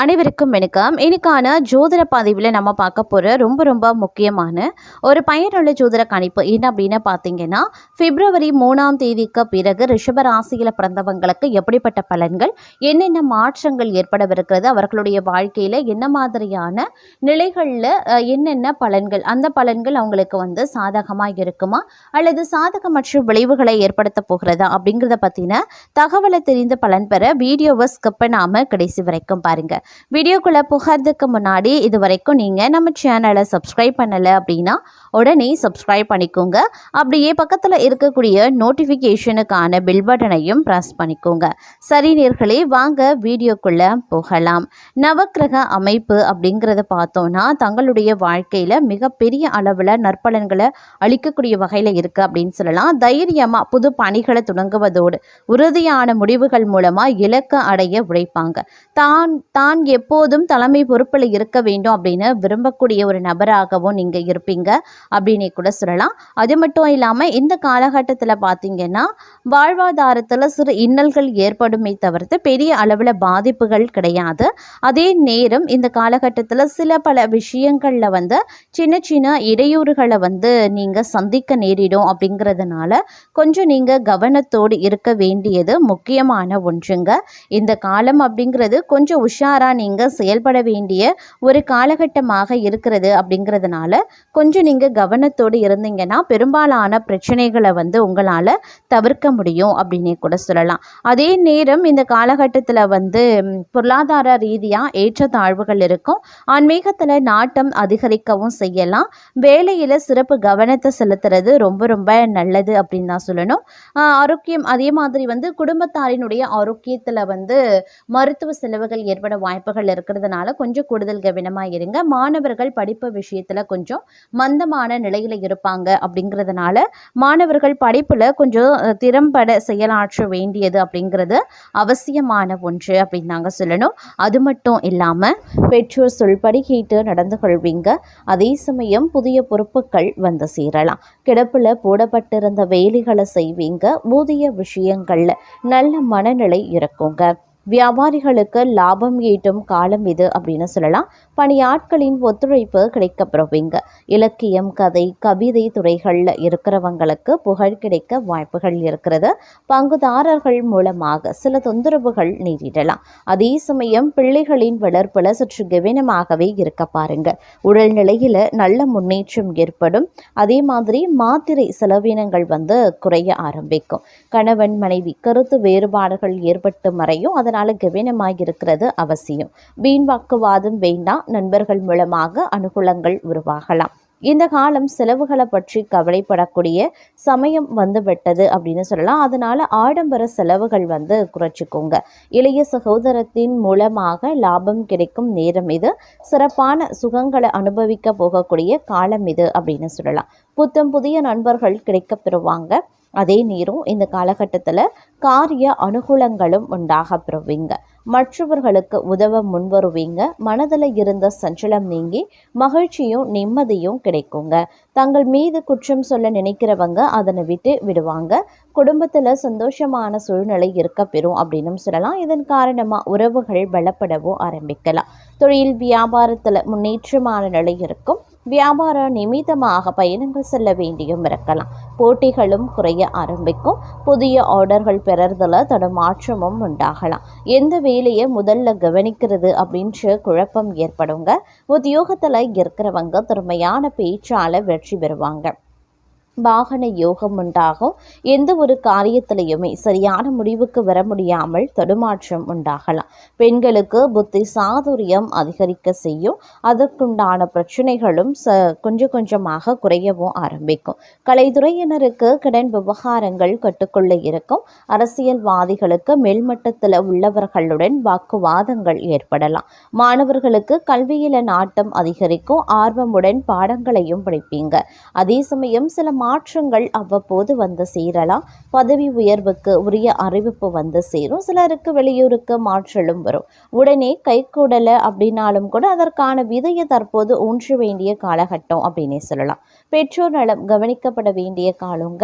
அனைவருக்கும் வணக்கம். இன்னைக்கான ஜோதிட பதிவில் நம்ம பார்க்க போகிற ரொம்ப முக்கியமான ஒரு பயனுள்ள ஜோதிட கணிப்பு என்ன அப்படின்னு பார்த்தீங்கன்னா, பிப்ரவரி 3ஆம் தேதிக்கு பிறகு ரிஷப ராசியில் பிறந்தவங்களுக்கு எப்படிப்பட்ட பலன்கள், என்னென்ன மாற்றங்கள் ஏற்படவிருக்கிறது, அவர்களுடைய வாழ்க்கையில் என்ன மாதிரியான நிலைகளில் என்னென்ன பலன்கள், அந்த பலன்கள் அவங்களுக்கு சாதகமாக இருக்குமா அல்லது சாதகமற்ற விளைவுகளை ஏற்படுத்த போகிறதா அப்படிங்கிறத பற்றின தகவலை தெரிந்து பலன் பெற வீடியோவை ஸ்கிப் பண்ணாமல் கடைசி வரைக்கும் பாருங்கள். வீடியோக்குள்ளே புகிறதுக்கு முன்னாடி இது வரைக்கும் நீங்கள் நம்ம சேனலை சப்ஸ்கிரைப் பண்ணலை அப்படின்னா உடனே சப்ஸ்கிரைப் பண்ணிக்கோங்க. அப்படியே பக்கத்தில் இருக்கக்கூடிய நோட்டிஃபிகேஷனுக்கான பில் பட்டனையும் ப்ரெஸ் பண்ணிக்கோங்க. சரி நேர்களே, வாங்க வீடியோக்குள்ளே போகலாம். நவக்கிரக அமைப்பு அப்படிங்கிறத பார்த்தோன்னா தங்களுடைய வாழ்க்கையில் மிகப்பெரிய அளவில் நற்பலன்களை அளிக்கக்கூடிய வகையில் இருக்குது அப்படின்னு சொல்லலாம். தைரியமாக புது பணிகளை தொடங்குவதோடு உறுதியான முடிவுகள் மூலமாக இலக்கை அடைய உழைப்பாங்க. தான் எப்போதும் தலைமை பொறுப்பில் இருக்க வேண்டும் அப்படின்னு விரும்பக்கூடிய ஒரு நபராகவும் நீங்கள் இருப்பீங்க அப்படின்னு கூட சொல்லலாம். அது மட்டும் இல்லாமல் இந்த காலகட்டத்தில் பார்த்தீங்கன்னா வாழ்வாதாரத்தில் சிறு இன்னல்கள் ஏற்படுமே தவிர்த்து பெரிய அளவில் பாதிப்புகள் கிடையாது. அதே நேரம் இந்த காலகட்டத்தில் சில பல விஷயங்களில் சின்ன இடையூறுகளை நீங்கள் சந்திக்க நேரிடும். அப்படிங்கிறதுனால கொஞ்சம் நீங்கள் கவனத்தோடு இருக்க வேண்டியது முக்கியமான ஒன்றுங்க. இந்த காலம் அப்படிங்கிறது கொஞ்சம் உஷாராக நீங்கள் செயல்பட வேண்டிய ஒரு காலகட்டமாக இருக்கிறது. அப்படிங்கிறதுனால கொஞ்சம் நீங்கள் கவனத்தோடு இருந்தீங்கன்னா பெரும்பாலான பிரச்சனைகளை உங்களால் தவிர்க்க முடியும் அப்படின்னே கூட சொல்லலாம். அதே நேரம் இந்த காலகட்டத்தில் பொருளாதார ரீதியாக ஏற்றத்தாழ்வுகள் இருக்கும். ஆன்மீகத்தில் நாட்டம் அதிகரிக்கவும் செய்யலாம். வேலையில் சிறப்பு கவனத்தை செலுத்துறது ரொம்ப நல்லது அப்படின்னு தான் சொல்லணும். ஆரோக்கியம் அதே மாதிரி குடும்பத்தாரினுடைய ஆரோக்கியத்தில் மருத்துவ செலவுகள் ஏற்பட வாய்ப்புகள் இருக்கிறதுனால கொஞ்சம் கூடுதல் கவனமாக இருங்க. மாணவர்கள் படிப்பு விஷயத்தில் கொஞ்சம் மந்தமான நிலையில் இருப்பாங்க. அப்படிங்கிறதுனால மாணவர்கள் படிப்பில் கொஞ்சம் திறம்பட செயலாற்ற வேண்டியது அப்படிங்கிறது அவசியமான ஒன்று அப்படின்னு நாங்கள் சொல்லணும். அது மட்டும் இல்லாமல் பெற்றோர் சொல்படி கேட்டு நடந்து கொள்வீங்க. அதே சமயம் புதிய பொறுப்புகள் சேரலாம். கிடப்பில் போடப்பட்டிருந்த வேலைகளை செய்வீங்க. ஊதிய விஷயங்களில் நல்ல மனநிலை இருக்குங்க. வியாபாரிகளுக்கு லாபம் ஈட்டும் காலம் இது அப்படின்னு சொல்லலாம். பணியாட்களின் ஒத்துழைப்பு கிடைக்கப்பெறுவீங்க. இலக்கியம், கதை, கவிதை துறைகளில் இருக்கிறவங்களுக்கு புகழ் கிடைக்க வாய்ப்புகள் இருக்கிறது. பங்குதாரர்கள் மூலமாக சில தொந்தரவுகள் நேரிடலாம். அதே சமயம் பிள்ளைகளின் வளர்ப்பில் சற்று கவனமாகவே இருக்க பாருங்க. உடல்நிலையில் நல்ல முன்னேற்றம் ஏற்படும். அதே மாதிரி மாத்திரை செலவினங்கள் குறைய ஆரம்பிக்கும். கணவன் மனைவி கருத்து வேறுபாடுகள் ஏற்பட்டு மறையும். அதனால் கவனமாக இருக்கிறது அவசியம். வீண் வாக்குவாதம் வேண்டாம். நண்பர்கள் மூலமாக அனுகூலங்கள் உருவாகலாம். இந்த காலம் செலவுகளை பற்றி கவலைப்படக்கூடிய சமயம் விட்டது அப்படின்னு சொல்லலாம். அதனால ஆடம்பர செலவுகள் குறைச்சிக்கோங்க. இளைய சகோதரத்தின் மூலமாக லாபம் கிடைக்கும் நேரம் இது. சிறப்பான சுகங்களை அனுபவிக்க போகக்கூடிய காலம் இது அப்படின்னு சொல்லலாம். புத்தம் புதிய நண்பர்கள் கிடைக்க பெறுவாங்க. அதே நேரம் இந்த காலகட்டத்தில் காரிய அனுகூலங்களும் உண்டாக பெறுவீங்க. மற்றவர்களுக்கு உதவ முன்வருவீங்க. மனதில் இருந்த சஞ்சலம் நீங்கி மகிழ்ச்சியும் நிம்மதியும் கிடைக்குங்க. தங்கள் மீது குற்றம் சொல்ல நினைக்கிறவங்க அதனை விட்டு விடுவாங்க. குடும்பத்தில் சந்தோஷமான சூழ்நிலை இருக்க பெறும் அப்படின்னு சொல்லலாம். இதன் காரணமாக உறவுகள் பலப்படவும் ஆரம்பிக்கலாம். தொழில் வியாபாரத்தில் முன்னேற்றமான நிலை இருக்கும். வியாபார நிமித்தமாக பயணங்கள் செல்ல வேண்டியும் இருக்கலாம். போட்டிகளும் குறைய ஆரம்பிக்கும். புதிய ஆர்டர்கள் பெறறதுல தடுமாற்றமும் உண்டாகலாம். எந்த வேலையை முதல்ல கவனிக்கிறது அப்படின்ற குழப்பம் ஏற்படுங்க. உத்தியோகத்தில் இருக்கிறவங்க திறமையான பேச்சால வெற்றி பெறுவாங்க. வாகன யோகம் உண்டாகும். எந்த ஒரு காரியத்திலையுமே சரியான முடிவுக்கு வர முடியாமல் தடுமாற்றம் உண்டாகலாம். பெண்களுக்கு புத்தி சாதுரியம் அதிகரிக்க செய்யும். அதற்குண்டான பிரச்சனைகளும் கொஞ்சமாக குறையவும் ஆரம்பிக்கும். கலைத்துறையினருக்கு கடன் விவகாரங்கள் கட்டுக்குள்ள இருக்கும். அரசியல்வாதிகளுக்கு மேல்மட்டத்தில் உள்ளவர்களுடன் வாக்குவாதங்கள் ஏற்படலாம். மாணவர்களுக்கு கல்வியில நாட்டம் அதிகரிக்கும். ஆர்வமுடன் பாடங்களையும் படிப்பீங்க. அதே சமயம் சில மாற்றங்கள் அவ்வப்போது வந்து சேரலாம். பதவி உயர்வுக்கு உரிய அறிவிப்பு வந்து சேரும். சிலருக்கு வெளியூருக்கு மாற்றலும் வரும். உடனே கைகூடலை அப்படின்னாலும் கூட அதற்கான விதையை தற்போது ஊன்ற வேண்டிய காலகட்டம் அப்படின்னே சொல்லலாம். பெற்றோர் நலம் கவனிக்கப்பட வேண்டிய காலங்க.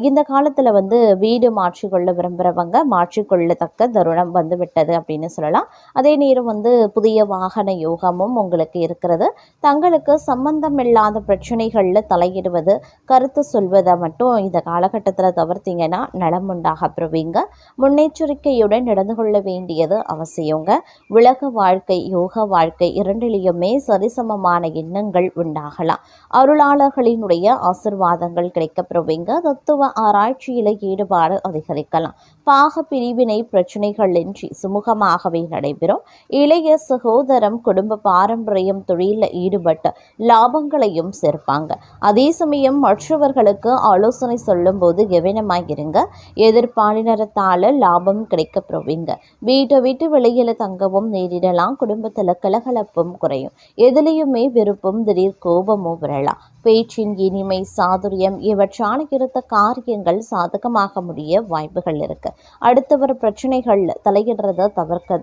இந்த காலத்தில் வந்து வீடு மாற்றிக்கொள்ள விரும்புகிறவங்க மாற்றிக்கொள்ளத்தக்க தருணம் வந்து விட்டது அப்படின்னு சொல்லலாம். அதே நேரம் வந்து புதிய வாகன யோகமும் உங்களுக்கு இருக்கிறது. தங்களுக்கு சம்பந்தம் இல்லாத பிரச்சனைகளில் தலையிடுவது, கருத்து சொல்வதை மட்டும் இந்த காலகட்டத்தில் தவிர்த்தீங்கன்னா நலம் உண்டாக பெறுவீங்க. முன்னெச்சரிக்கையுடன் நடந்து கொள்ள வேண்டியது அவசியங்க. உலக வாழ்க்கை, யோக வாழ்க்கை இரண்டிலேயுமே சரிசமமான எண்ணங்கள் உண்டாகலாம். அருளாளர்களினுடைய ஆசிர்வாதங்கள் கிடைக்கப்பெறுவீங்க. தத்துவ ஆராய்ச்சியில் ஈடுபாடு அதிகரிக்கலாம். பாக பிரிவினை பிரச்சனைகளின்றி சுமூகமாகவே நடைபெறும். இளைய சகோதரம் குடும்ப பாரம்பரியம் தொழிலில் ஈடுபட்டு லாபங்களையும் சேர்ப்பாங்க. அதே சமயம் மற்றவர்களுக்கு ஆலோசனை சொல்லும் போது கவனமாயிருங்க. எதிர்பாலினத்தால் லாபம் கிடைக்கப்பெறுவீங்க. வீட்டை விட்டு வெளியில தங்கவும் நேரிடலாம். குடும்பத்தில் கலகலப்பும் குறையும். எதிலையுமே விருப்பம், திடீர் கோபமும் வரலாம். பேச்சின் இனிமை, சாதுரியம் இவற்றால் இருந்த காரியங்கள் சாதகமாக முடிய வாய்ப்புகள் இருக்கு. அடுத்தவர் பிரச்சனைகள் தலையிடுறத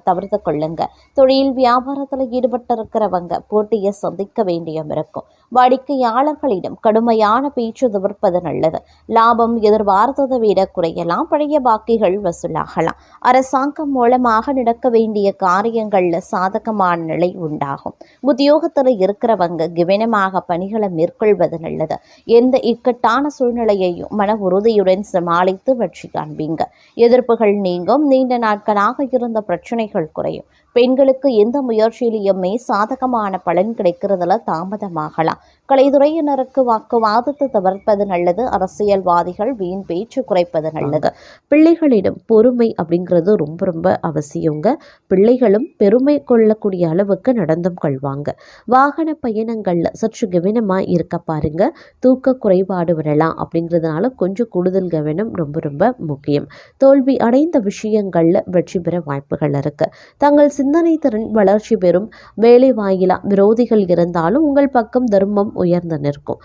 தவிர்த்து கொள்ளுங்க. தொழில் வியாபாரத்தில் ஈடுபட்டிருக்கிறவங்க போட்டியை சந்திக்க வேண்டியும் இருக்கும். வாடிக்கையாளர்களிடம் கடுமையான பேச்சு தவிர்ப்பது நல்லது. லாபம் எதிர்பார்த்ததை விட குறையலாம். பழைய பாக்கிகள் வசூலாகலாம். அரசாங்கம் மூலமாக நடக்க வேண்டிய காரியங்கள்ல சாதகமான நிலை உண்டாகும். உத்தியோகத்தில் இருக்கிறவங்க கவனமாக பணிகளை மேற்கொள்வது நல்லது. எந்த இக்கட்டான சூழ்நிலையையும் மன உறுதியுடன் சமாளித்து வெற்றி காண்பீங்க. எதிர்ப்புகள் நீங்கும். நீண்ட நாட்களாக இருந்த பிரச்சனைகள் குறையும். பெண்களுக்கு எந்த முயற்சியிலையுமே சாதகமான பலன் கிடைக்கிறதுல தாமதமாகலாம். கலைத்துறையினருக்கு வாக்குவாதத்தை தவிர்ப்பது நல்லது. அரசியல்வாதிகள் வீண் பேச்சு குறைப்பது நல்லது. பிள்ளைகளிடம் பொறுமை அப்படிங்கிறது ரொம்ப ரொம்ப அவசியங்க. பிள்ளைகளும் பெருமை கொள்ளக்கூடிய அளவுக்கு நடந்தும் கொள்வாங்க. வாகன பயணங்கள்ல சற்று கவனமா இருக்க பாருங்க. தூக்க குறைபாடு வரலாம். அப்படிங்கிறதுனால கொஞ்சம் கூடுதல் கவனம் ரொம்ப ரொம்ப முக்கியம். தோல்வி அடைந்த விஷயங்கள்ல வெற்றி பெற வாய்ப்புகள் இருக்கு. தங்கள் சிந்தனை திறன் வளர்ச்சி பெறும். வேலை வாயிலா விரோதிகள் இருந்தாலும் உங்கள் பக்கம் தர்மம் உயர்ந்து நிற்கும்.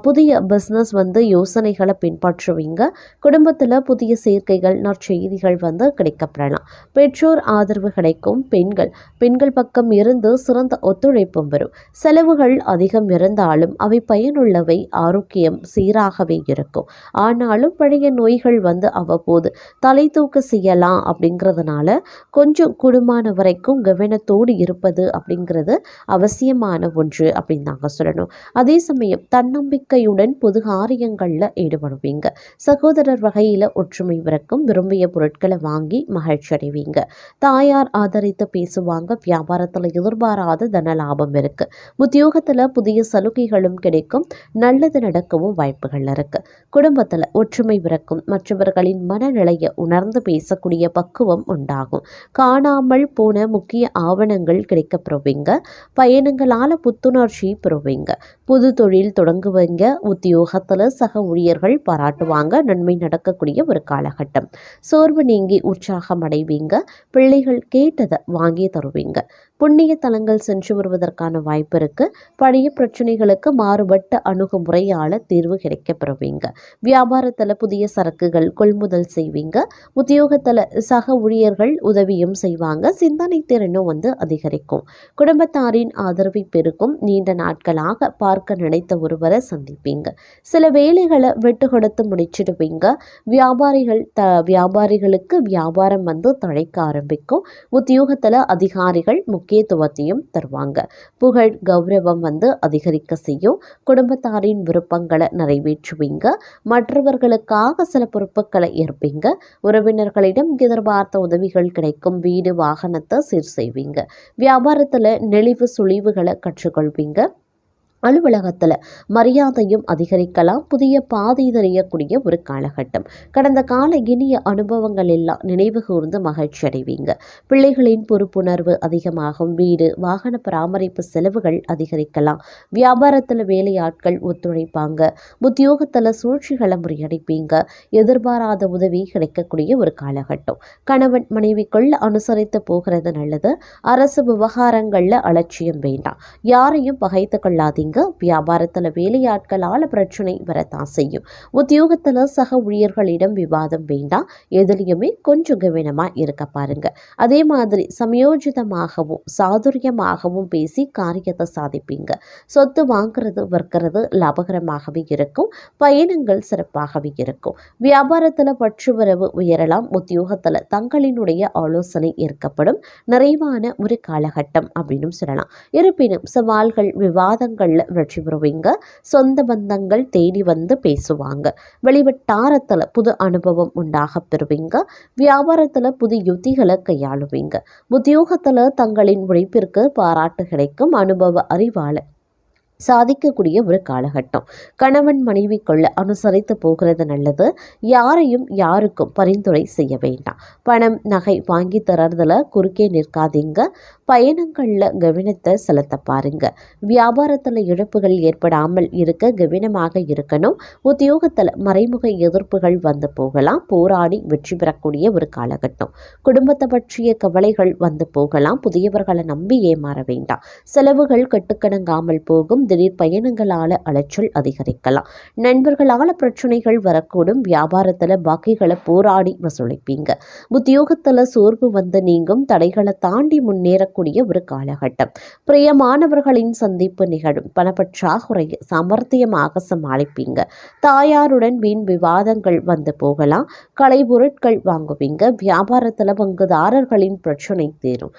புதிய பிஸ்னஸ் வந்து யோசனைகளை பின்பற்றுவீங்க. குடும்பத்தில் புதிய சேர்க்கைகள், நற்செய்திகள் வந்து கிடைக்கப்பெறலாம். பெற்றோர் ஆதரவு கிடைக்கும். பெண்கள் பக்கம் இருந்து சிறந்த ஒத்துழைப்பும் வரும். செலவுகள் அதிகம் இருந்தாலும் அவை பயனுள்ளவை. ஆரோக்கியம் சீராகவே இருக்கும். ஆனாலும் பழைய நோய்கள் வந்து அவ்வப்போது தலை தூக்க செய்யலாம். அப்படிங்கிறதுனால கொஞ்சம் கூடுமான வரைக்கும் கவனத்தோடு இருப்பது அப்படிங்கிறது அவசியமான ஒன்று அப்படின்னு நாங்கள் சொல்லணும். அதே சமயம் தன்னம்பிக்கையுடன் பொது காரியங்களில் ஈடுபடுவீங்க. சகோதரர் வகையில் ஒற்றுமை பிறக்கும். விரும்பிய பொருட்களை வாங்கி மகிழ்ச்சி அடைவீங்க. தாயார் ஆதரித்து பேசுவாங்க. வியாபாரத்தில் எதிர்பாராத தன லாபம் இருக்கு. உத்தியோகத்தில் புதிய சலுகைகளும் கிடைக்கும். நல்லது நடக்கவும் வாய்ப்புகள் இருக்கு. குடும்பத்தில் ஒற்றுமை பிறக்கும். மற்றவர்களின் மனநிலையை உணர்ந்து பேசக்கூடிய பக்குவம் உண்டாகும். காணாமல் போன முக்கிய ஆவணங்கள் கிடைக்கப்பெறுவீங்க. பயணங்களால் புத்துணர்ச்சி பெறுவீங்க. புது தொழில் தொடங்குவீங்க. உத்தியோகத்தில் சக ஊழியர்கள் பாராட்டுவாங்க. நன்மை நடக்கக்கூடிய ஒரு காலகட்டம். சோர்வு நீங்கி உற்சாகம் அடைவீங்க. பிள்ளைகள் கேட்டதை வாங்கி தருவீங்க. புண்ணிய தலங்கள் சென்று வருவதற்கான வாய்ப்பு இருக்கு. பழைய பிரச்சனைகளுக்கு மாறுபட்ட அணுகுமுறையால் தீர்வு கிடைக்கப்பெறுவீங்க. வியாபாரத்தில் புதிய சரக்குகள் கொள்முதல் செய்வீங்க. உத்தியோகத்தில் சக ஊழியர்கள் உதவியும் செய்வாங்க. சிந்தனை திறனும் வந்து அதிகரிக்கும். குடும்பத்தாரின் ஆதரவை பெருக்கும். நீண்ட நாட்களாக பார்க்க நினைத்த ஒருவரை சந்திப்பீங்க. சில வேலைகளை விட்டு கொடுத்து முடிச்சிடுவீங்க. வியாபாரிகளுக்கு வியாபாரம் வந்து தழைக்க ஆரம்பிக்கும். உத்தியோகத்தில் அதிகாரிகள் முக்கியத்துவத்தையும் தருவாங்க. புகழ் கௌரவம் வந்து அதிகரிக்க செய்யும். குடும்பத்தாரின் விருப்பங்களை நிறைவேற்றுவீங்க. மற்றவர்களுக்காக சில பொறுப்புகளை ஏற்பீங்க. உறவினர்களிடம் எதிர்பார்த்த உதவிகள் கிடைக்கும். வீடு வாகனத்தை சீர் செய்வீங்க. வியாபாரத்தில் நெளிவு சுழிவுகளை கற்றுக்கொள்வீங்க. அலுவலகத்தில் மரியாதையும் அதிகரிக்கலாம். புதிய பாதை தெரியக்கூடிய ஒரு காலகட்டம். கடந்த கால இனிய அனுபவங்கள் எல்லாம் நினைவு கூர்ந்து மகிழ்ச்சி அடைவீங்க. பிள்ளைகளின் பொறுப்புணர்வு அதிகமாகும். வீடு வாகன பராமரிப்பு செலவுகள் அதிகரிக்கலாம். வியாபாரத்தில் வேலையாட்கள் ஒத்துழைப்பாங்க. உத்தியோகத்தில் சூழ்ச்சிகளை முறியடிப்பீங்க. எதிர்பாராத உதவி கிடைக்கக்கூடிய ஒரு காலகட்டம். கணவன் மனைவிக்குள்ள அனுசரித்து போகிறது நல்லது. அரசு விவகாரங்களில் அலட்சியம் வேண்டாம். யாரையும் பகைத்து கொள்ளாதீங்க. பெறுவீங்க. வியாபாரத்தில் வேலையாட்களால் பிரச்சனை வரத்தான் செய்யும். உத்தியோகத்தில் சக ஊழியர்களிடம் விவாதம் வேண்டாம். எதுலையுமே கொஞ்சம் கவனமாக இருக்க பாருங்க. அதே மாதிரி சமயோஜிதமாகவும் சாதுரியமாகவும் பேசி காரியத்தை சாதிப்பீங்க. சொத்து வாங்குறது விற்கிறது லாபகரமாகவே இருக்கும். பயணங்கள் சிறப்பாகவே இருக்கும். வியாபாரத்தில் பற்றுவரவு உயரலாம். உத்தியோகத்தில் தங்களினுடைய ஆலோசனை ஏற்கப்படும். நிறைவான ஒரு காலகட்டம் அப்படின்னு சொல்லலாம். இருப்பினும் சவால்கள் விவாதங்கள்ல வெற்றி பெறுவீங்க. சொந்த பந்தங்கள் தேடி வந்து பேசுவாங்க. வெளிவட்டாரத்தில் புது அனுபவம் உண்டாக பெறுவீங்க. வியாபாரத்தில் புது யுத்திகளை கையாளுவீங்க. உத்தியோகத்தில் தங்களின் உழைப்பிற்கு பாராட்டு கிடைக்கும். அனுபவ அறிவால சாதிக்கக்கூடிய ஒரு காலகட்டம். கணவன் மனைவிக்குள்ள அனுசரித்து போகிறது நல்லது. யாருக்கும் பரிந்துரை செய்ய வேண்டாம். பணம் நகை வாங்கி தரதுல குறுக்கே நிற்காதீங்க. பயணங்களில் கவனத்தை செலுத்த பாருங்க. வியாபாரத்தில் இழப்புகள் ஏற்படாமல் இருக்க கவனமாக இருக்கணும். உத்தியோகத்தில் மறைமுக எதிர்ப்புகள் வந்து போகலாம். போராடி வெற்றி பெறக்கூடிய ஒரு காலகட்டம். குடும்பத்தை பற்றிய கவலைகள் வந்து போகலாம். புதியவர்களை நம்பி ஏமாற வேண்டாம். செலவுகள் கட்டுக்கடங்காமல் போகும். திடீர் பயணங்களால அலைச்சல் அதிகரிக்கலாம். நண்பர்களால பிரச்சனைகள் வரக்கூடும். வியாபாரத்தில் பாக்கிகளை போராடி வசூலிப்பீங்க. உத்தியோகத்தில் சோர்வு வந்து நீங்கும். தடைகளை தாண்டி முன்னேறக்கூடிய ஒரு காலகட்டம். பிரியமானவர்களின் சந்திப்பு நிகழும். பணப்பற்றாக்குறையை சாமர்த்தியமாக சமாளிப்பீங்க. தாயாருடன் வீண் விவாதங்கள் வந்து போகலாம். கலைப்பொருட்கள் வாங்குவீங்க. வியாபாரத்தில் பங்குதாரர்களின் பிரச்சனை தீரும்.